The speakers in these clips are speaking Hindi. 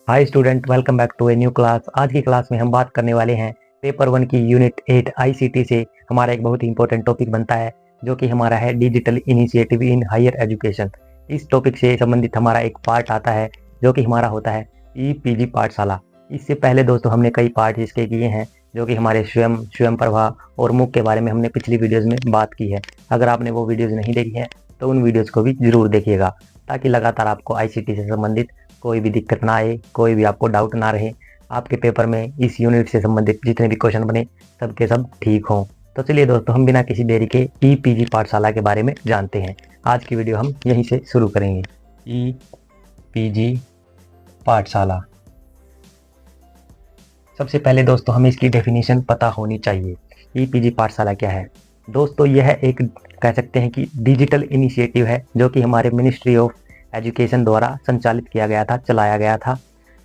Hi student, welcome back to a new class. आज की क्लास में हम बात करने वाले हैं पेपर 1 की यूनिट 8 आईसीटी से हमारा एक बहुत ही इंपॉर्टेंट टॉपिक बनता है, जो कि हमारा है digital initiative in higher education. इस टॉपिक से संबंधित हमारा एक पार्ट आता है जो कि हमारा होता है ईपीजी पाठशाला। इससे पहले दोस्तों हमने कई पार्ट इसके किए हैं, जो कि हमारे स्वयं प्रभा और मुख के बारे में हमने पिछली वीडियोज़ में बात की है। अगर आपने वो वीडियोज़ नहीं देखी हैं तो उन वीडियोज़ को भी ज़रूर देखिएगा, ताकि लगातार आपको आईसीटी से संबंधित कोई भी दिक्कत ना आए, कोई भी आपको डाउट ना रहे। आपके पेपर में इस यूनिट से संबंधित जितने भी क्वेश्चन बने सब के सब ठीक हों। तो चलिए दोस्तों, हम बिना किसी देरी के ईपीजी पाठशाला के बारे में जानते हैं। आज की वीडियो हम यहीं से शुरू करेंगे। ईपीजी पाठशाला, सबसे पहले दोस्तों हमें इसकी डेफिनेशन पता होनी चाहिए। ईपीजी पाठशाला क्या है दोस्तों? यह एक कह सकते हैं कि डिजिटल इनिशिएटिव है, जो कि हमारे मिनिस्ट्री ऑफ एजुकेशन द्वारा संचालित किया गया था, चलाया गया था।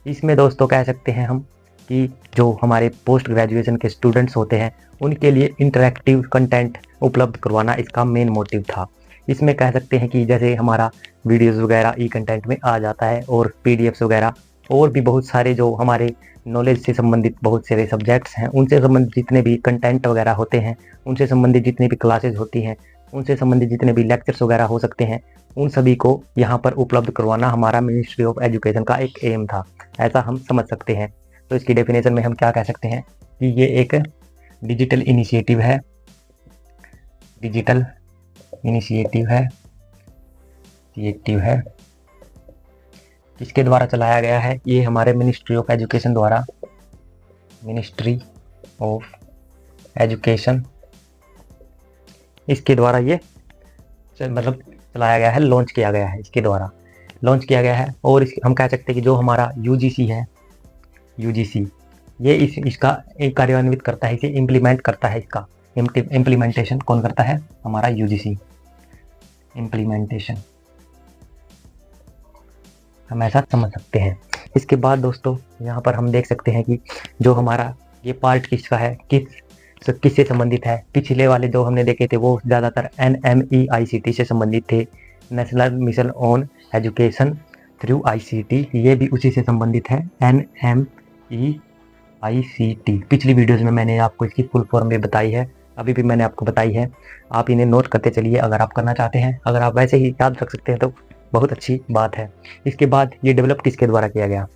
इसमें दोस्तों कह सकते हैं हम कि जो हमारे पोस्ट ग्रेजुएशन के स्टूडेंट्स होते हैं उनके लिए इंटरैक्टिव कंटेंट उपलब्ध करवाना इसका मेन मोटिव था। इसमें कह सकते हैं कि जैसे हमारा वीडियोज़ वगैरह ई कंटेंट में आ जाता है, और पीडीएफ्स वगैरह, और भी बहुत सारे जो हमारे नॉलेज से संबंधित बहुत सारे सब्जेक्ट्स हैं, उनसे संबंधित जितने भी कंटेंट वगैरह होते हैं, उनसे संबंधित जितनी भी क्लासेज होती हैं, उनसे संबंधित जितने भी लेक्चर्स वगैरह हो सकते हैं, उन सभी को यहाँ पर उपलब्ध करवाना हमारा मिनिस्ट्री ऑफ एजुकेशन का एक एम था, ऐसा हम समझ सकते हैं। तो इसकी डेफिनेशन में हम क्या कह सकते हैं कि ये एक डिजिटल इनिशिएटिव है, डिजिटल इनिशिएटिव है किसके द्वारा चलाया गया है? ये हमारे मिनिस्ट्री ऑफ एजुकेशन द्वारा, मिनिस्ट्री ऑफ एजुकेशन, इसके द्वारा ये मतलब चलाया गया है, लॉन्च किया गया है, इसके द्वारा लॉन्च किया गया है। और हम कह सकते हैं कि जो हमारा यूजीसी है, यूजीसी ये इसका एक कार्यान्वित करता है, इसे इम्प्लीमेंट करता है। इसका इम्प्लीमेंटेशन कौन करता है? हमारा यूजीसी इम्प्लीमेंटेशन, हम ऐसा समझ सकते हैं। इसके बाद दोस्तों यहाँ पर हम देख सकते हैं कि जो हमारा ये पार्ट किसका है, किससे संबंधित है। पिछले वाले जो हमने देखे थे वो ज़्यादातर NMEICT से संबंधित थे, national mission on education through ICT, ये भी उसी से संबंधित है, NMEICT। पिछली वीडियोज़ में मैंने आपको इसकी फुल फॉर्म भी बताई है, अभी भी मैंने आपको बताई है। आप इन्हें नोट करते चलिए अगर आप करना चाहते हैं। अगर आप वैसे ही याद रख सकते हैं तो बहुत अच्छी बात है। इसके बाद ये डेवलप किसके द्वारा किया गया?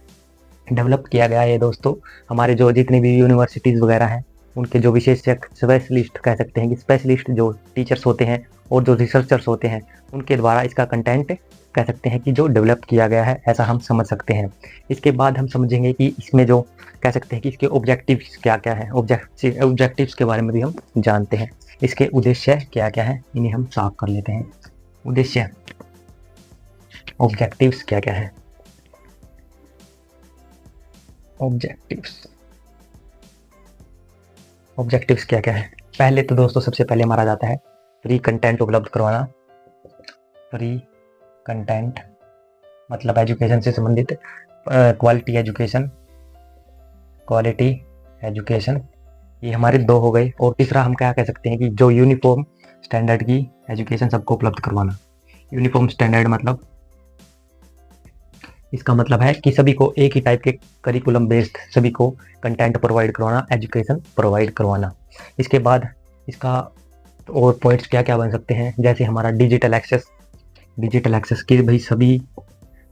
डेवलप किया गया है दोस्तों हमारे जो जितनी भी यूनिवर्सिटीज़ वगैरह हैं, उनके जो विशेषज्ञ स्पेशलिस्ट, कह सकते हैं कि स्पेशलिस्ट जो टीचर्स होते हैं और जो रिसर्चर्स होते हैं, उनके द्वारा इसका कंटेंट कह सकते हैं कि जो डेवलप किया गया है, ऐसा हम समझ सकते हैं। इसके बाद हम समझेंगे कि इसमें जो कह सकते हैं कि इसके ऑब्जेक्टिव्स क्या क्या हैं। ऑब्जेक्टिव्स के बारे में भी हम जानते हैं। इसके उद्देश्य क्या क्या हैं, इन्हें हम साफ कर लेते हैं। उद्देश्य, ऑब्जेक्टिव्स क्या क्या है? ऑब्जेक्टिव्स क्या क्या है? पहले तो दोस्तों सबसे पहले हमारा जाता है फ्री कंटेंट उपलब्ध करवाना। फ्री कंटेंट मतलब एजुकेशन से संबंधित क्वालिटी एजुकेशन, ये हमारे दो हो गए। और तीसरा हम क्या कह सकते हैं कि जो यूनिफॉर्म स्टैंडर्ड की एजुकेशन सबको उपलब्ध करवाना। यूनिफॉर्म स्टैंडर्ड मतलब, इसका मतलब है कि सभी को एक ही टाइप के करिकुलम बेस्ड सभी को कंटेंट प्रोवाइड करवाना, एजुकेशन प्रोवाइड करवाना। इसके बाद इसका और पॉइंट्स क्या क्या बन सकते हैं, जैसे हमारा डिजिटल एक्सेस की भाई सभी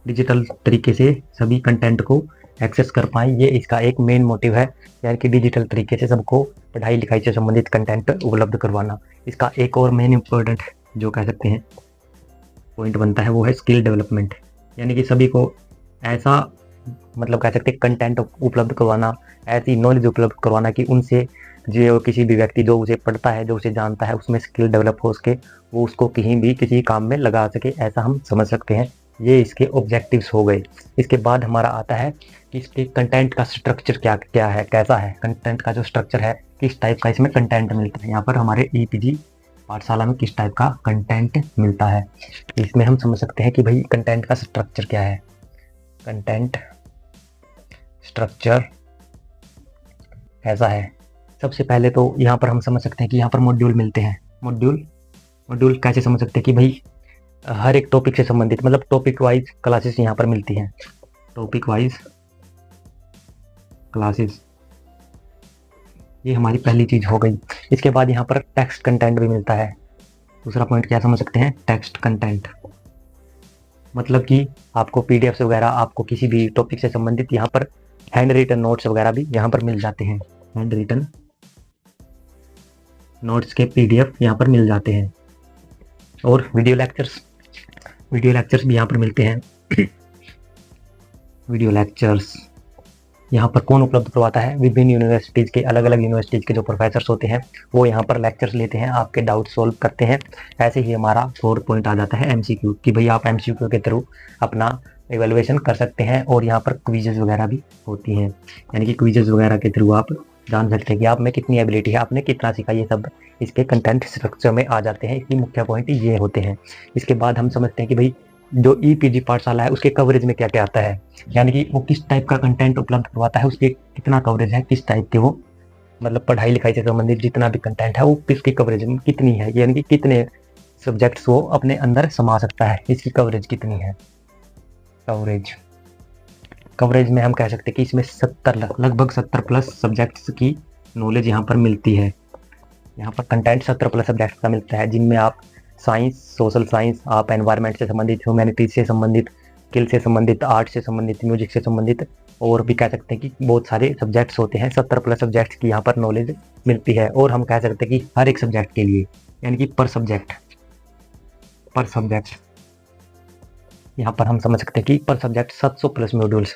डिजिटल तरीके से सभी कंटेंट को एक्सेस कर पाएँ, ये इसका एक मेन मोटिव है। यानी कि डिजिटल तरीके से सबको पढ़ाई लिखाई से संबंधित कंटेंट उपलब्ध करवाना। इसका एक और मेन इम्पोर्टेंट जो कह सकते हैं पॉइंट बनता है वो है स्किल डेवलपमेंट। यानी कि सभी को ऐसा मतलब कह सकते हैं कंटेंट उपलब्ध करवाना, ऐसी नॉलेज उपलब्ध करवाना कि उनसे जो किसी भी व्यक्ति जो उसे पढ़ता है, जो उसे जानता है, उसमें स्किल डेवलप हो सके, वो उसको कहीं भी किसी काम में लगा सके, ऐसा हम समझ सकते हैं। ये इसके ऑब्जेक्टिव्स हो गए। इसके बाद हमारा आता है कि इसके कंटेंट का स्ट्रक्चर क्या क्या है, कैसा है कंटेंट का जो स्ट्रक्चर है, किस टाइप का इसमें कंटेंट मिलता है। यहाँ पर हमारे ईपीजी पाठशाला में किस टाइप का कंटेंट मिलता है, इसमें हम समझ सकते हैं कि भाई कंटेंट का स्ट्रक्चर क्या है। कंटेंट स्ट्रक्चर कैसा है? सबसे पहले तो यहाँ पर हम समझ सकते हैं कि यहाँ पर मॉड्यूल मिलते हैं। मॉड्यूल कैसे समझ सकते हैं कि भाई हर एक टॉपिक से संबंधित, मतलब टॉपिक वाइज क्लासेस यहाँ पर मिलती हैं। टॉपिक वाइज क्लासेस, ये हमारी पहली चीज़ हो गई। इसके बाद यहाँ पर टेक्स्ट कंटेंट भी मिलता है। दूसरा पॉइंट क्या समझ सकते हैं, टेक्स्ट कंटेंट मतलब कि आपको पीडीएफ वगैरह, आपको किसी भी टॉपिक से संबंधित यहाँ पर हैंड रिटन नोट्स वगैरह भी यहाँ पर मिल जाते हैं। हैंड रिटन नोट्स के पीडीएफ यहाँ पर मिल जाते हैं। और वीडियो लेक्चर्स भी यहाँ पर मिलते हैं। वीडियो लेक्चर्स यहाँ पर कौन उपलब्ध करवाता है, विभिन्न यूनिवर्सिटीज़ के, अलग अलग यूनिवर्सिटीज़ के जो प्रोफेसर्स होते हैं वो यहाँ पर लेक्चर्स लेते हैं, आपके डाउट सॉल्व करते हैं। ऐसे ही हमारा 4 पॉइंट आ जाता है एमसीक्यू, कि भाई आप एमसीक्यू के थ्रू अपना एवेलुएशन कर सकते हैं। और यहाँ पर क्विजेज वगैरह भी होती हैं, यानी कि क्विजेज वगैरह के थ्रू आप जान सकते हैं कि आप में कितनी एबिलिटी है, आपने कितना सीखा, ये सब इसके कंटेंट स्ट्रक्चर में आ जाते हैं। इसलिए मुख्य पॉइंट ये होते हैं। इसके बाद हम समझते हैं कि भाई जो ईपीजी पाठशाला है उसके कवरेज में क्या क्या आता है, यानी कि वो किस टाइप का कंटेंट उपलब्ध करवाता है, उसके कितना कवरेज है, किस टाइप के वो मतलब पढ़ाई लिखाई से संबंधित जितना भी कंटेंट है वो किसकी कवरेज में कितनी है, यानी कि कितने सब्जेक्ट्स वो अपने अंदर समा सकता है, इसकी कवरेज कितनी है। कवरेज में हम कह सकते हैं कि इसमें लगभग 70 प्लस सब्जेक्ट्स की नॉलेज यहाँ पर मिलती है। यहाँ पर कंटेंट 70 प्लस सब्जेक्ट्स का मिलता है, जिनमें आप साइंस, सोशल साइंस, आप एनवायरनमेंट से संबंधित, ह्यूमैनिटीज से संबंधित, स्किल से संबंधित, आर्ट से संबंधित, म्यूजिक से संबंधित, और भी कह सकते हैं कि बहुत सारे सब्जेक्ट्स होते हैं। 70 प्लस सब्जेक्ट्स की यहाँ पर नॉलेज मिलती है। और हम कह सकते हैं कि हर एक सब्जेक्ट के लिए, यानी कि पर सब्जेक्ट यहाँ पर हम समझ सकते हैं कि पर सब्जेक्ट 700 प्लस मॉड्यूल्स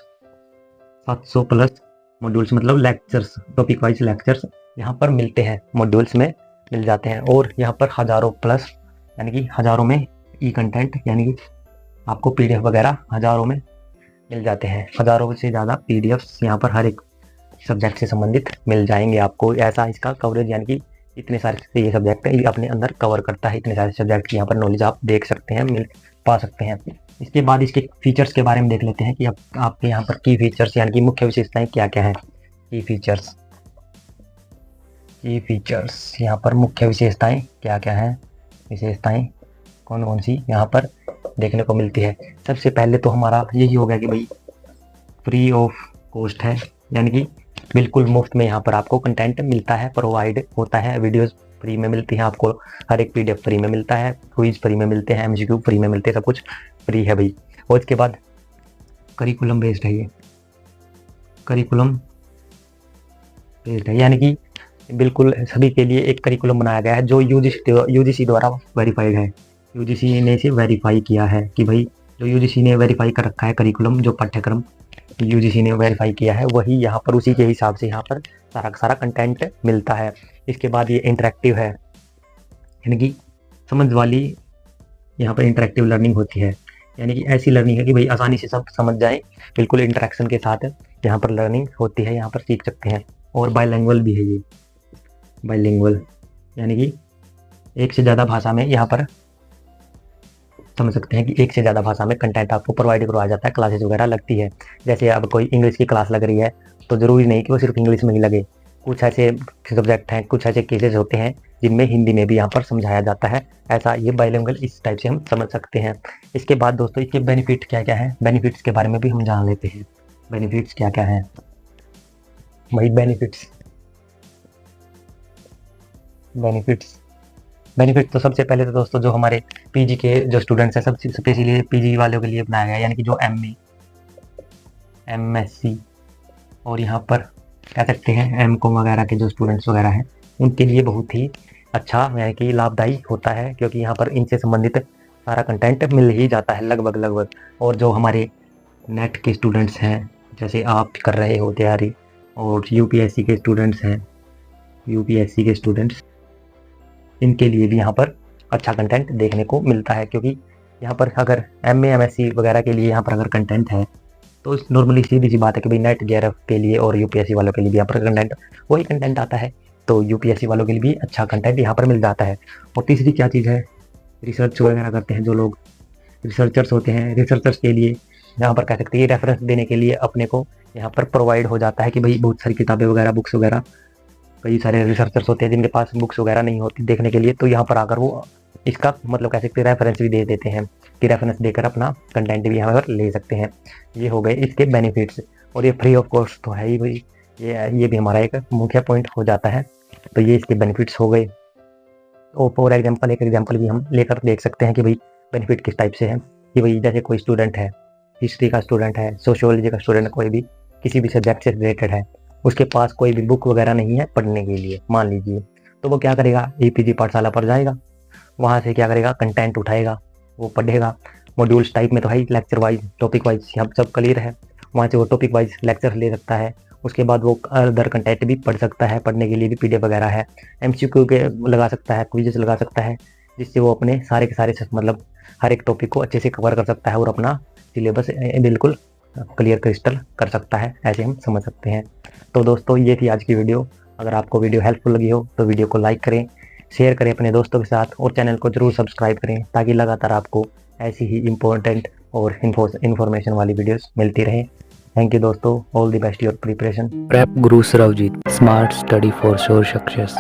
मतलब लेक्चर्स, टॉपिक वाइज लेक्चर्स यहाँ पर मिलते हैं, मॉड्यूल्स में मिल जाते हैं। और यहाँ पर हज़ारों प्लस, यानी कि हज़ारों में ई कंटेंट, यानी कि आपको पीडीएफ वगैरह हज़ारों में मिल जाते हैं। हज़ारों से ज़्यादा पीडीएफ्स यहाँ पर हर एक सब्जेक्ट से संबंधित मिल जाएंगे आपको। ऐसा इसका कवरेज, यानी कि इतने सारे ये सब्जेक्ट है, ये अपने अंदर कवर करता है। इतने सारे सब्जेक्ट की यहाँ पर नॉलेज आप देख सकते हैं, पा सकते हैं। इसके बाद इसके फीचर्स के बारे में देख लेते हैं कि आपके यहाँ पर की फीचर्स, यानी कि मुख्य विशेषताएं क्या क्या हैं। की फीचर्स यहाँ पर मुख्य विशेषताएं क्या क्या हैं, विशेषताएं कौन कौन सी यहाँ पर देखने को मिलती है। सबसे पहले तो हमारा यही हो गया कि भाई फ्री ऑफ कॉस्ट है, यानी कि बिल्कुल मुफ्त में यहाँ पर आपको कंटेंट मिलता है, प्रोवाइड होता है। वीडियोस फ्री में मिलती हैं आपको, हर एक पीडीएफ फ्री में मिलता है, क्विज फ्री में मिलते हैं, एमसीक्यू फ्री में मिलते हैं, सब कुछ फ्री है भाई। और इसके बाद करिकुलम बेस्ड है, ये करिकुलम बेस्ड है, यानी कि बिल्कुल सभी के लिए एक करिकुलम बनाया गया है जो यूजीसी द्वारा वेरीफाइड है। यूजीसी ने इसे वेरीफाई किया है कि भाई जो यूजीसी ने वेरीफाई कर रखा है करिकुलम, जो पाठ्यक्रम यूजीसी ने वेरीफाई किया है वही यहाँ पर उसी के हिसाब से यहाँ पर सारा कंटेंट मिलता है। इसके बाद ये इंटरेक्टिव है, यानी कि समझ वाली यहाँ पर इंटरेक्टिव लर्निंग होती है, यानी कि ऐसी लर्निंग है कि भाई आसानी से सब समझ जाए, बिल्कुल इंटरेक्शन के साथ यहाँ पर लर्निंग होती है, यहाँ पर सीख सकते हैं। और बाइलिंगुअल भी है ये, बाइलिंगुअल यानी कि एक से ज़्यादा भाषा में यहाँ पर समझ सकते हैं कि एक से ज़्यादा भाषा में कंटेंट आपको प्रोवाइड करवाया जाता है, क्लासेस वगैरह लगती है। जैसे अब कोई इंग्लिश की क्लास लग रही है तो ज़रूरी नहीं कि वो सिर्फ इंग्लिश में ही लगे, कुछ ऐसे सब्जेक्ट हैं, कुछ ऐसे केसेस होते हैं जिनमें हिंदी में भी यहाँ पर समझाया जाता है। ऐसा ये बाइलिंगुअल इस टाइप से हम समझ सकते हैं। इसके बाद दोस्तों इसके बेनिफिट क्या क्या हैं, बेनिफिट्स के बारे में भी हम जान लेते हैं। बेनिफिट्स क्या क्या हैं भाई, बेनिफिट तो सबसे पहले तो दोस्तों जो हमारे पीजी के जो स्टूडेंट्स हैं, सबसे स्पेशली पीजी वालों के लिए बनाया गया है, यानी कि जो एमए, एमएससी और यहाँ पर कह सकते हैं एमकॉम वगैरह के जो स्टूडेंट्स वगैरह हैं उनके लिए बहुत ही अच्छा, यानी कि लाभदायी होता है, क्योंकि यहाँ पर इनसे संबंधित सारा कंटेंट मिल ही जाता है लगभग। और जो हमारे नेट के स्टूडेंट्स हैं, जैसे आप कर रहे हो तैयारी, और यूपीएससी के स्टूडेंट्स हैं, इनके लिए भी यहाँ पर अच्छा कंटेंट देखने को मिलता है। क्योंकि यहाँ पर अगर एमए एमएससी वगैरह के लिए यहाँ पर अगर कंटेंट है तो नॉर्मली सीधी सी बात है कि भाई नेट जेआरएफ के लिए और यूपीएससी वालों के लिए भी यहाँ पर कंटेंट वही कंटेंट आता है, तो यूपीएससी वालों के लिए भी अच्छा कंटेंट यहाँ पर मिल जाता है। और तीसरी क्या चीज़ है, रिसर्च वगैरह करते हैं जो लोग रिसर्चर्स होते हैं, रिसर्चर्स के लिए यहाँ पर कह सकते हैं रेफरेंस देने के लिए अपने को यहाँ पर प्रोवाइड हो जाता है कि भाई बहुत सारी किताबें वगैरह, बुक्स वगैरह, कई सारे रिसर्चर्स होते हैं जिनके पास बुक्स वगैरह नहीं होती देखने के लिए, तो यहाँ पर आकर वो इसका मतलब कह सकते हैं रेफरेंस भी दे देते हैं कि रेफरेंस देकर अपना कंटेंट भी यहाँ पर ले सकते हैं। ये हो गए इसके बेनिफिट्स। और ये फ्री ऑफ कॉस्ट तो है ही भाई, ये भी हमारा एक मुख्य पॉइंट हो जाता है। तो ये इसके बेनिफिट्स हो गए। तो फॉर एग्जाम्पल एक एग्जाम्पल भी हम लेकर देख सकते हैं कि भाई बेनिफिट किस टाइप से है। कि भाई जैसे कोई स्टूडेंट है, हिस्ट्री का स्टूडेंट है, सोशियोलॉजी का स्टूडेंट, कोई भी किसी भी सब्जेक्ट से रिलेटेड है, उसके पास कोई भी बुक वगैरह नहीं है पढ़ने के लिए मान लीजिए, तो वो क्या करेगा, APG पाठशाला पर जाएगा, वहाँ से क्या करेगा, कंटेंट उठाएगा, वो पढ़ेगा। मॉड्यूल्स टाइप में तो है, लेक्चर वाइज टॉपिक वाइज यहाँ सब क्लियर है, वहाँ से वो टॉपिक वाइज लेक्चर ले सकता है। उसके बाद वो अदर कंटेंट भी पढ़ सकता है, पढ़ने के लिए भी PDF वगैरह है, MCQ के लगा सकता है, क्विजेस लगा सकता है, जिससे वो अपने सारे के सारे मतलब हर एक टॉपिक को अच्छे से कवर कर सकता है और अपना सिलेबस बिल्कुल क्लियर क्रिस्टल कर सकता है, ऐसे हम समझ सकते हैं। तो दोस्तों ये थी आज की वीडियो। अगर आपको वीडियो हेल्पफुल लगी हो तो वीडियो को लाइक करें, शेयर करें अपने दोस्तों के साथ और चैनल को जरूर सब्सक्राइब करें, ताकि लगातार आपको ऐसी ही इम्पोर्टेंट और इन्फॉर्मेशन वाली वीडियोस मिलती रहे। थैंक यू दोस्तों, all the best your preparation. Prep Guru Sarvjeet, smart study for sure success.